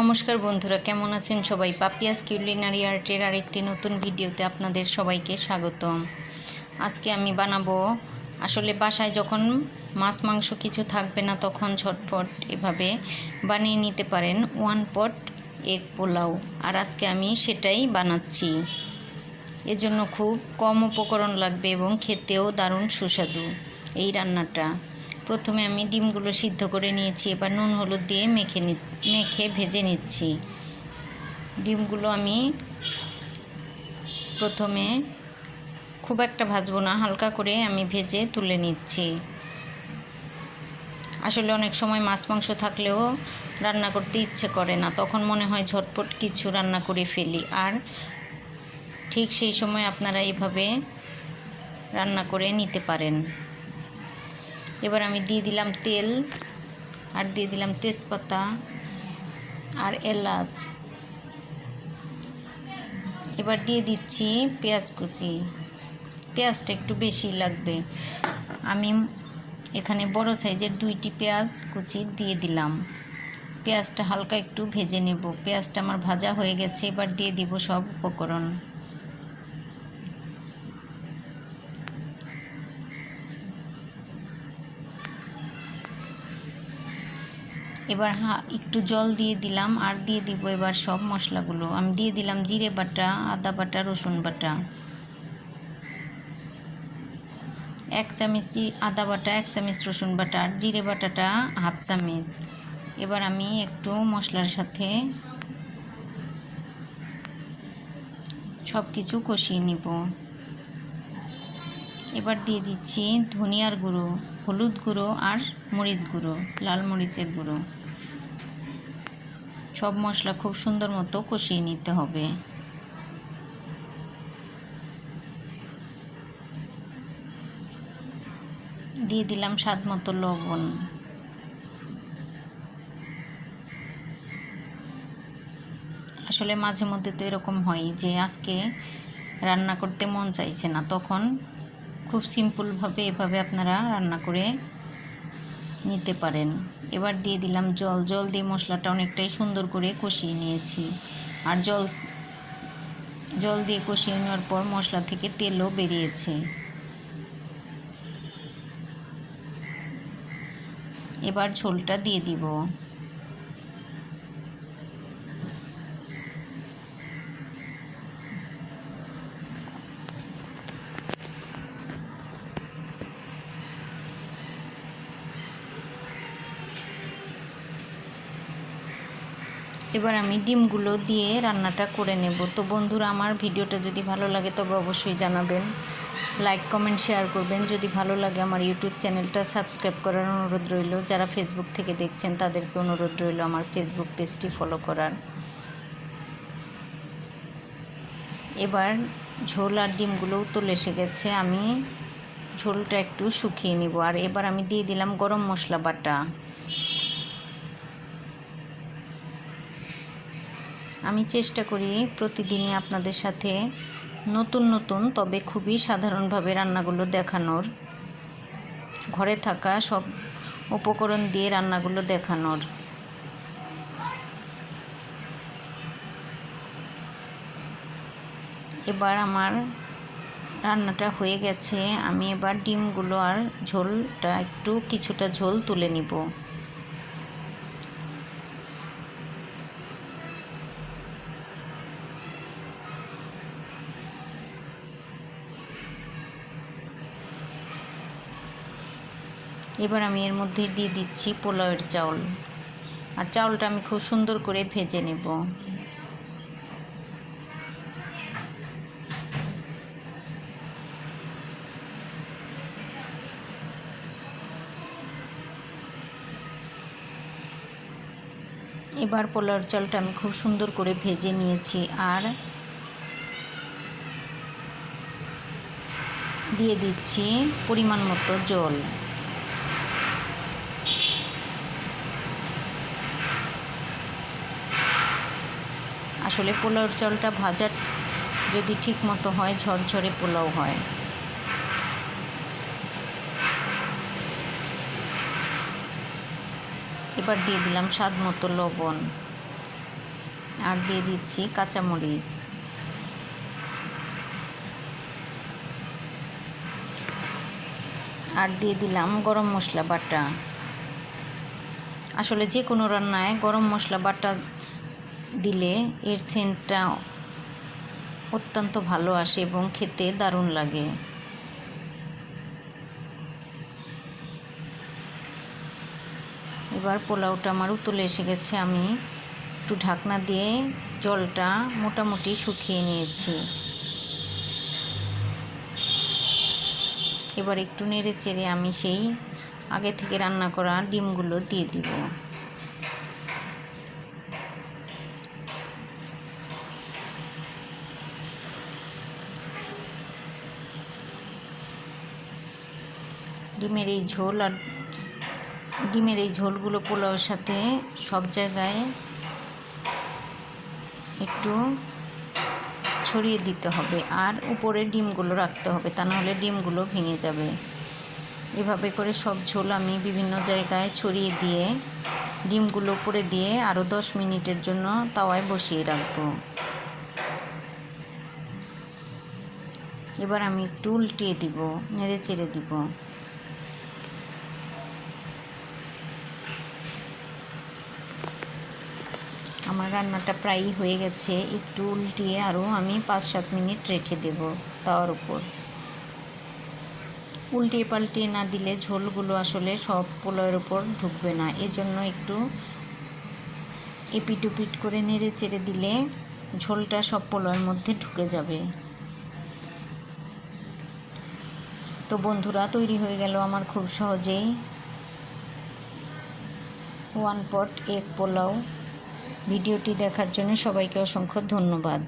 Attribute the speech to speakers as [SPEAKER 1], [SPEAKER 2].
[SPEAKER 1] নমস্কার বন্ধুরা, কেমন আছেন সবাই? পাপিয়াস কিউলিনারি আর্টের আরেকটি নতুন ভিডিওতে আপনাদের সবাইকে স্বাগতম। আজকে আমি বানাবো, আসলে বাসায় যখন মাছ মাংস কিছু থাকবে না তখন ঝটপট এভাবে বানিয়ে নিতে পারেন ওয়ান পট এগ পোলাও। আর আজকে আমি সেটাই বানাচ্ছি। এজন্য খুব কম উপকরণ লাগবে এবং খেতেও দারুণ সুস্বাদু এই রান্নাটা। প্রথমে আমি ডিমগুলো সিদ্ধ করে নিয়েছি, এবার নুন হলুদ দিয়ে মেখে ভেজে নিচ্ছি। ডিমগুলো আমি প্রথমে খুব একটা ভাজবো না, হালকা করে আমি ভেজে তুলে নিচ্ছি। আসলে অনেক সময় মাছ মাংস থাকলেও রান্না করতে ইচ্ছে করে না, তখন মনে হয় ঝটপট কিছু রান্না করে ফেলি। আর ঠিক সেই সময় আপনারা এভাবে রান্না করে নিতে পারেন। এবার আমি দিয়ে দিলাম তেল, আর দিয়ে দিলাম তেজপাতা আর এলাচ। এবার দিয়ে দিচ্ছি পেঁয়াজ কুচি। পেঁয়াজটা একটু বেশি লাগবে। আমি এখানে বড় সাইজের 2টি পেঁয়াজ কুচি দিয়ে দিলাম। পেঁয়াজটা হালকা একটু ভেজে নেব। পেঁয়াজটা আমার ভাজা হয়ে গেছে, এবার দিয়ে দিব সব উপকরণ। এবার একটু জল দিয়ে দিলাম, আর দিয়ে দিব এবার সব মশলাগুলো। আমি দিয়ে দিলাম জিরে বাটা, আদা বাটা, রসুন বাটা, 1 চামচ আদা বাটা, 1 চামচ রসুন বাটা, আর জিরে বাটাটা 1/2 চামচ। এবার আমি একটু মশলার সাথে সব কিছু কষিয়ে নিব। এবার দিয়ে দিচ্ছি ধনিয়ার গুঁড়ো, হলুদ গুঁড়ো আর মরিচ গুঁড়ো, লাল মরিচের গুঁড়ো। সব মশলা খুব সুন্দর মতো কষিয়ে নিতে হবে। দিয়ে দিলাম স্বাদ মতো লবণ। আসলে মাঝে মধ্যে তো এরকম হয় যে আজকে রান্না করতে মন চাইছে না, তখন খুব সিম্পলভাবে এভাবে আপনারা রান্না করে নিতে পারেন। এবার দিয়ে দিলাম জল দিয়ে মশলাটা অনেকটাই সুন্দর করে কষিয়ে নিয়েছি। আর জল দিয়ে কষিয়ে নেওয়ার পর মশলা থেকে তেলও বেরিয়েছে। এবার ঝোলটা দিয়ে দিব। এবার আমি ডিমগুলো দিয়ে রান্নাটা করে নেব। তো বন্ধুরা, আমার ভিডিওটা যদি ভালো লাগে তবে অবশ্যই জানাবেন, লাইক কমেন্ট শেয়ার করবেন। যদি ভালো লাগে আমার ইউটিউব চ্যানেলটা সাবস্ক্রাইব করার অনুরোধ রইল। যারা ফেসবুক থেকে দেখছেন তাদেরকে অনুরোধ রইল আমার ফেসবুক পেজটি ফলো করার। এবার ঝোল আর ডিমগুলোও তো এসে গেছে, আমি ঝোলটা একটু শুকিয়ে নিব। আর এবার আমি দিয়ে দিলাম গরম মশলা বাটা। আমি চেষ্টা করি প্রতিদিনই আপনাদের সাথে নতুন নতুন তবে খুবই সাধারণভাবে রান্নাগুলো দেখানোর, ঘরে থাকা সব উপকরণ দিয়ে রান্নাগুলো দেখানোর। এবার আমার রান্নাটা হয়ে গেছে। আমি এবার ডিমগুলো আর ঝোলটা একটু কিছুটা ঝোল তুলে নিব। এবার আমি এর মধ্যে দিয়ে দিচ্ছি পোলাওয়ের চাউল, আর চাউলটা আমি খুব সুন্দর করে ভেজে নেব। এবার পোলাওয়ের চালটা আমি খুব সুন্দর করে ভেজে নিয়েছি, আর দিয়ে দিচ্ছি পরিমাণ মতো জল। আসলে পোলাওর চালটা ভাজা যদি ঠিক মতো হয় ঝরঝরে পোলাও হয়। এবার দিয়ে দিলাম স্বাদ মতো লবণ। আর দিয়ে দিচ্ছি কাঁচামরিচ। আর দিয়ে দিলাম গরম মশলা বাটা। আসলে যে কোনো রান্নায় গরম মশলা বাটা দিলে এর সেন্টটা অত্যন্ত ভালো আসে এবং খেতে দারুণ লাগে। এবার পোলাওটা আমার উতলে এসে গেছে। আমি একটু ঢাকনা দিয়ে জলটা মোটামুটি শুকিয়ে নিয়েছি। এবার একটু নেড়ে চেড়ে আমি সেই আগে থেকে রান্না করা ডিমগুলো দিয়ে দিব। ডিমের এই ঝোলগুলো পোলাওর সাথে সব জায়গায় একটু ছড়িয়ে দিতে হবে, আর উপরে ডিমগুলো রাখতে হবে, তা নাহলে ডিমগুলো ভেঙে যাবে। এভাবে করে সব ঝোল আমি বিভিন্ন জায়গায় ছড়িয়ে দিয়ে ডিমগুলো উপরে দিয়ে আরও 10 মিনিটের জন্য তাওয়ায় বসিয়ে রাখব। এবার আমি একটু উল্টিয়ে দিব, নেড়ে চেড়ে দিব। আমার রান্নাটা প্রায়ই হয়ে গেছে। একটু উল্টিয়ে আরও আমি 5-7 মিনিট রেখে দেব তাওয়ার উপর। উল্টিয়ে পাল্টিয়ে না দিলে ঝোলগুলো আসলে সব পোলাওয়ের উপর ঢুকবে না, এজন্য একটু এপিট ওপিট করে নেড়ে চেড়ে দিলে ঝোলটা সব পোলাওয়ের মধ্যে ঢুকে যাবে। তো বন্ধুরা, তৈরি হয়ে গেল আমার খুব সহজেই 1 পট এগ পোলাও। ভিডিওটি দেখার জন্য সবাইকে অসংখ্য ধন্যবাদ।